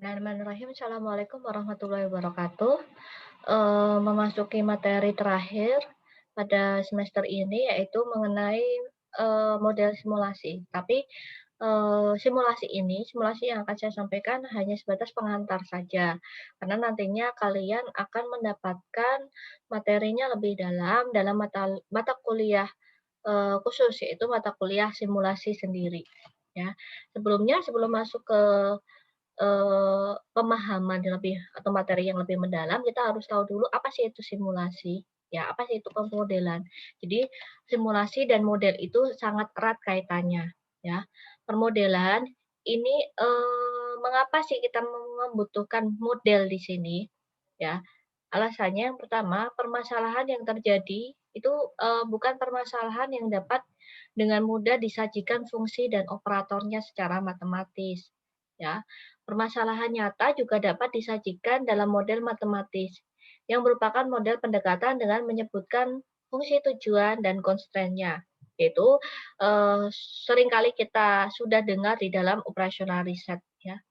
Bismillahirrahmanirrahim. Assalamualaikum warahmatullahi wabarakatuh. Memasuki materi terakhir pada semester ini yaitu mengenai model simulasi. Tapi simulasi yang akan saya sampaikan hanya sebatas pengantar saja, karena nantinya kalian akan mendapatkan materinya lebih dalam mata mata kuliah khusus, yaitu mata kuliah simulasi sendiri. Ya, sebelum masuk ke pemahaman yang lebih atau materi yang lebih mendalam, kita harus tahu dulu apa sih itu simulasi, ya, apa sih itu pemodelan. Jadi simulasi dan model itu sangat erat kaitannya, ya. Permodelan ini, mengapa sih kita membutuhkan model di sini, ya. Alasannya yang pertama, permasalahan yang terjadi itu, bukan permasalahan yang dapat dengan mudah disajikan fungsi dan operatornya secara matematis, ya. Permasalahan nyata juga dapat disajikan dalam model matematis, yang merupakan model pendekatan dengan menyebutkan fungsi tujuan dan constraint-nya, yaitu, seringkali kita sudah dengar di dalam operasional riset, ya.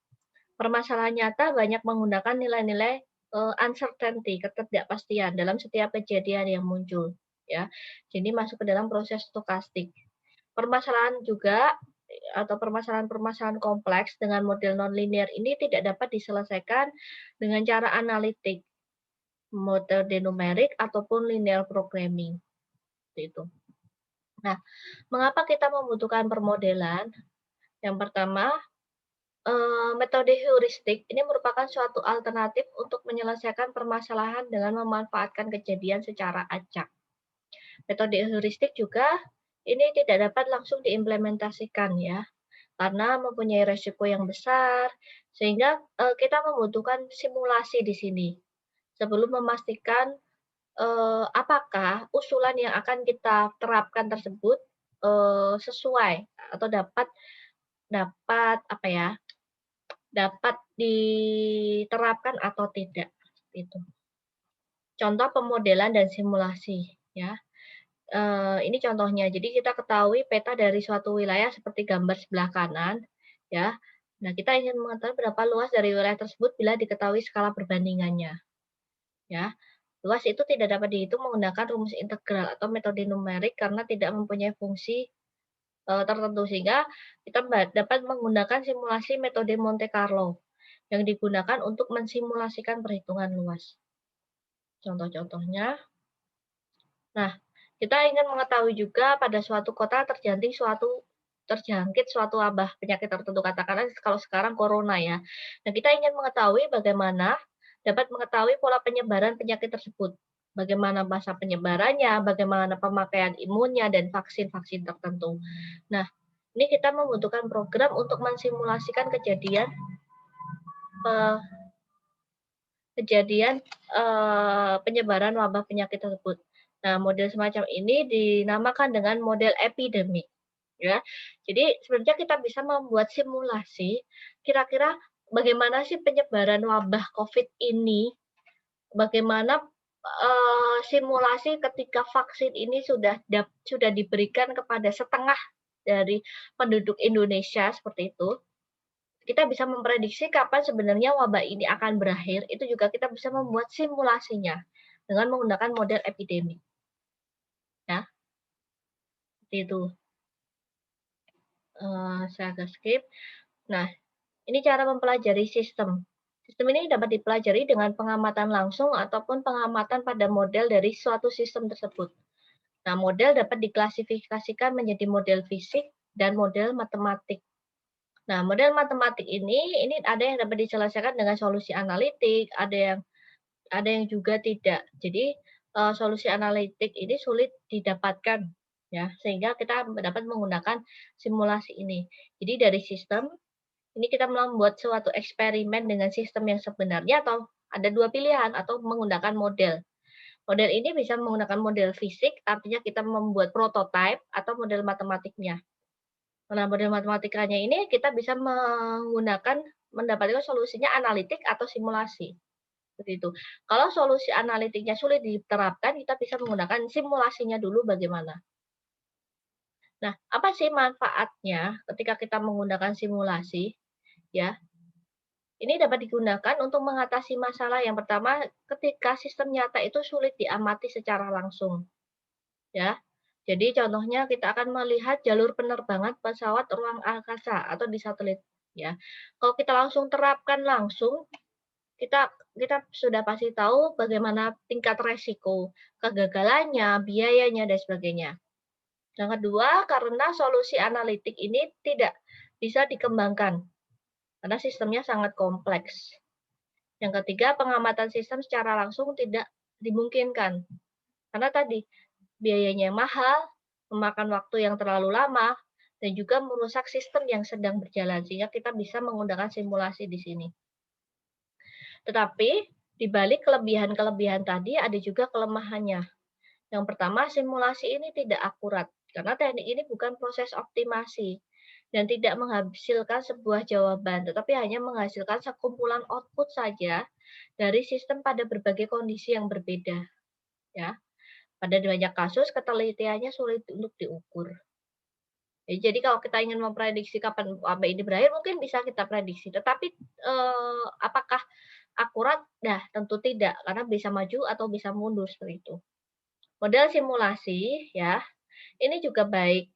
Permasalahan nyata banyak menggunakan nilai-nilai, uncertainty, ketidakpastian dalam setiap kejadian yang muncul, ya. Jadi masuk ke dalam proses stokastik. Permasalahan juga atau permasalahan-permasalahan kompleks dengan model nonlinear ini tidak dapat diselesaikan dengan cara analitik, metode numerik ataupun linear programming, seperti itu. Nah, mengapa kita membutuhkan permodelan? Yang pertama, metode heuristik ini merupakan suatu alternatif untuk menyelesaikan permasalahan dengan memanfaatkan kejadian secara acak. Metode heuristik juga ini tidak dapat langsung diimplementasikan ya, karena mempunyai resiko yang besar, sehingga kita membutuhkan simulasi di sini sebelum memastikan apakah usulan yang akan kita terapkan tersebut sesuai atau dapat dapat apa ya, dapat diterapkan atau tidak, itu. Contoh pemodelan dan simulasi, ya. Ini contohnya, jadi kita ketahui peta dari suatu wilayah seperti gambar sebelah kanan, ya. Nah, kita ingin mengetahui berapa luas dari wilayah tersebut bila diketahui skala perbandingannya, ya. Luas itu tidak dapat dihitung menggunakan rumus integral atau metode numerik karena tidak mempunyai fungsi tertentu, sehingga kita dapat menggunakan simulasi metode Monte Carlo yang digunakan untuk mensimulasikan perhitungan luas. Contoh-contohnya, nah, kita ingin mengetahui juga pada suatu kota terjangkit suatu wabah penyakit tertentu, katakanlah kalau sekarang corona ya. Nah, kita ingin mengetahui bagaimana dapat mengetahui pola penyebaran penyakit tersebut. Bagaimana masa penyebarannya, bagaimana pemakaian imunnya, dan vaksin-vaksin tertentu. Nah, ini kita membutuhkan program untuk mensimulasikan eee, kejadian, penyebaran wabah penyakit tersebut. Nah, model semacam ini dinamakan dengan model epidemik, ya. Jadi sebenarnya kita bisa membuat simulasi, kira-kira bagaimana sih penyebaran wabah Covid ini, bagaimana, simulasi ketika vaksin ini sudah diberikan kepada setengah dari penduduk Indonesia, seperti itu. Kita bisa memprediksi kapan sebenarnya wabah ini akan berakhir, itu juga kita bisa membuat simulasinya dengan menggunakan model epidemi, ya, seperti itu. Saya agak skip. Nah, ini cara mempelajari sistem. Sistem ini dapat dipelajari dengan pengamatan langsung ataupun pengamatan pada model dari suatu sistem tersebut. Nah, model dapat diklasifikasikan menjadi model fisik dan model matematik. Nah, model matematik ini ada yang dapat diselesaikan dengan solusi analitik, ada yang juga tidak. Jadi, solusi analitik ini sulit didapatkan, ya, sehingga kita dapat menggunakan simulasi ini. Jadi dari sistem, ini kita membuat suatu eksperimen dengan sistem yang sebenarnya atau ada 2 pilihan atau menggunakan model. Model ini bisa menggunakan model fisik, artinya kita membuat prototipe atau model matematiknya. Nah, model matematikanya ini kita bisa mendapatkan solusinya analitik atau simulasi. Seperti itu. Kalau solusi analitiknya sulit diterapkan, kita bisa menggunakan simulasinya dulu bagaimana. Nah, apa sih manfaatnya ketika kita menggunakan simulasi, ya? Ini dapat digunakan untuk mengatasi masalah yang pertama ketika sistem nyata itu sulit diamati secara langsung, ya. Jadi contohnya kita akan melihat jalur penerbangan pesawat ruang angkasa atau di satelit, ya. Kalau kita langsung terapkan langsung, kita kita sudah pasti tahu bagaimana tingkat resiko, kegagalannya, biayanya, dan sebagainya. Yang kedua, karena solusi analitik ini tidak bisa dikembangkan, karena sistemnya sangat kompleks. Yang ketiga, pengamatan sistem secara langsung tidak dimungkinkan. Karena tadi, biayanya mahal, memakan waktu yang terlalu lama, dan juga merusak sistem yang sedang berjalan, sehingga kita bisa menggunakan simulasi di sini. Tetapi, di balik kelebihan-kelebihan tadi ada juga kelemahannya. Yang pertama, simulasi ini tidak akurat, karena teknik ini bukan proses optimasi dan tidak menghasilkan sebuah jawaban, tetapi hanya menghasilkan sekumpulan output saja dari sistem pada berbagai kondisi yang berbeda. Ya, pada banyak kasus ketelitiannya sulit untuk diukur. Jadi kalau kita ingin memprediksi kapan sampai ini berakhir, mungkin bisa kita prediksi. Tetapi apakah akurat? Nah, tentu tidak, karena bisa maju atau bisa mundur seperti itu. Model simulasi, ya, ini juga baik.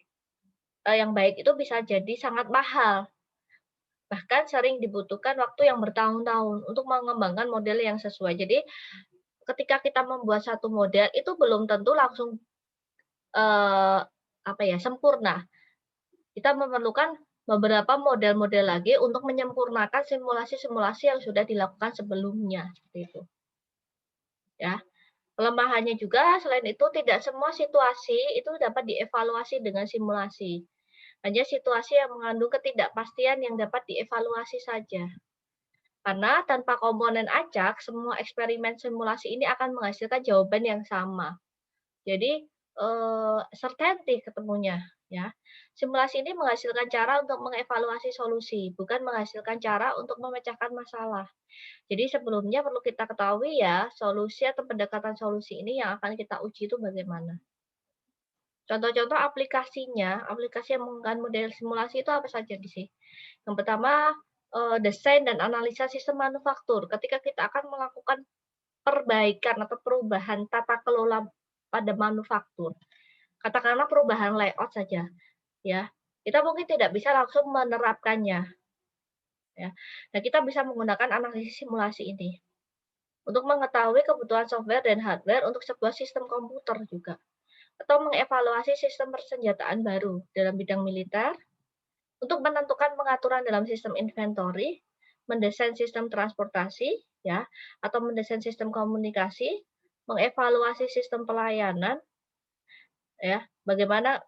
Yang baik itu bisa jadi sangat mahal, bahkan sering dibutuhkan waktu yang bertahun-tahun untuk mengembangkan model yang sesuai. Jadi, ketika kita membuat satu model itu belum tentu langsung, eee, apa ya, sempurna. Kita memerlukan beberapa model-model lagi untuk menyempurnakan simulasi-simulasi yang sudah dilakukan sebelumnya, seperti itu, ya. Kelemahannya juga selain itu tidak semua situasi itu dapat dievaluasi dengan simulasi. Hanya situasi yang mengandung ketidakpastian yang dapat dievaluasi saja. Karena tanpa komponen acak, semua eksperimen simulasi ini akan menghasilkan jawaban yang sama. Jadi, certainty ketemunya, ya. Simulasi ini menghasilkan cara untuk mengevaluasi solusi, bukan menghasilkan cara untuk memecahkan masalah. Jadi sebelumnya perlu kita ketahui ya, solusi atau pendekatan solusi ini yang akan kita uji itu bagaimana. Contoh-contoh aplikasinya, aplikasi yang menggunakan model simulasi itu apa saja di sini? Yang pertama, desain dan analisa sistem manufaktur. Ketika kita akan melakukan perbaikan atau perubahan tata kelola pada manufaktur, katakanlah perubahan layout saja, ya. Kita mungkin tidak bisa langsung menerapkannya, ya. Nah, kita bisa menggunakan analisis simulasi ini untuk mengetahui kebutuhan software dan hardware untuk sebuah sistem komputer juga, atau mengevaluasi sistem persenjataan baru dalam bidang militer, untuk menentukan pengaturan dalam sistem inventory, mendesain sistem transportasi, ya, atau mendesain sistem komunikasi, mengevaluasi sistem pelayanan, ya. Bagaimana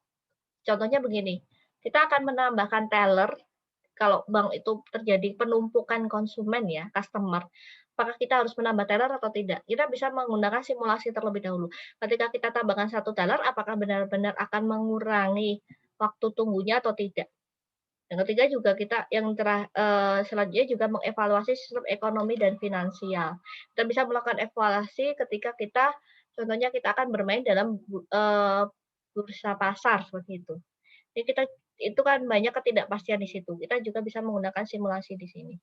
contohnya begini, kita akan menambahkan teller kalau bank itu terjadi penumpukan konsumen ya, customer, apakah kita harus menambah teller atau tidak? Kita bisa menggunakan simulasi terlebih dahulu. Ketika kita tambahkan satu teller, apakah benar-benar akan mengurangi waktu tunggunya atau tidak? Yang ketiga juga kita selanjutnya juga mengevaluasi sistem ekonomi dan finansial. Kita bisa melakukan evaluasi ketika kita contohnya kita akan bermain dalam bursa pasar seperti itu. Jadi kita itu kan banyak ketidakpastian di situ. Kita juga bisa menggunakan simulasi di sini.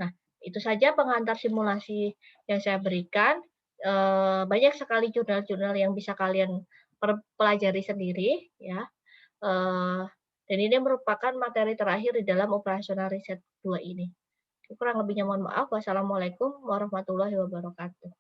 Nah, itu saja pengantar simulasi yang saya berikan. Banyak sekali jurnal-jurnal yang bisa kalian pelajari sendiri, ya. Dan ini merupakan materi terakhir di dalam operasional riset 2 ini. Kurang lebihnya mohon maaf. Wassalamualaikum warahmatullahi wabarakatuh.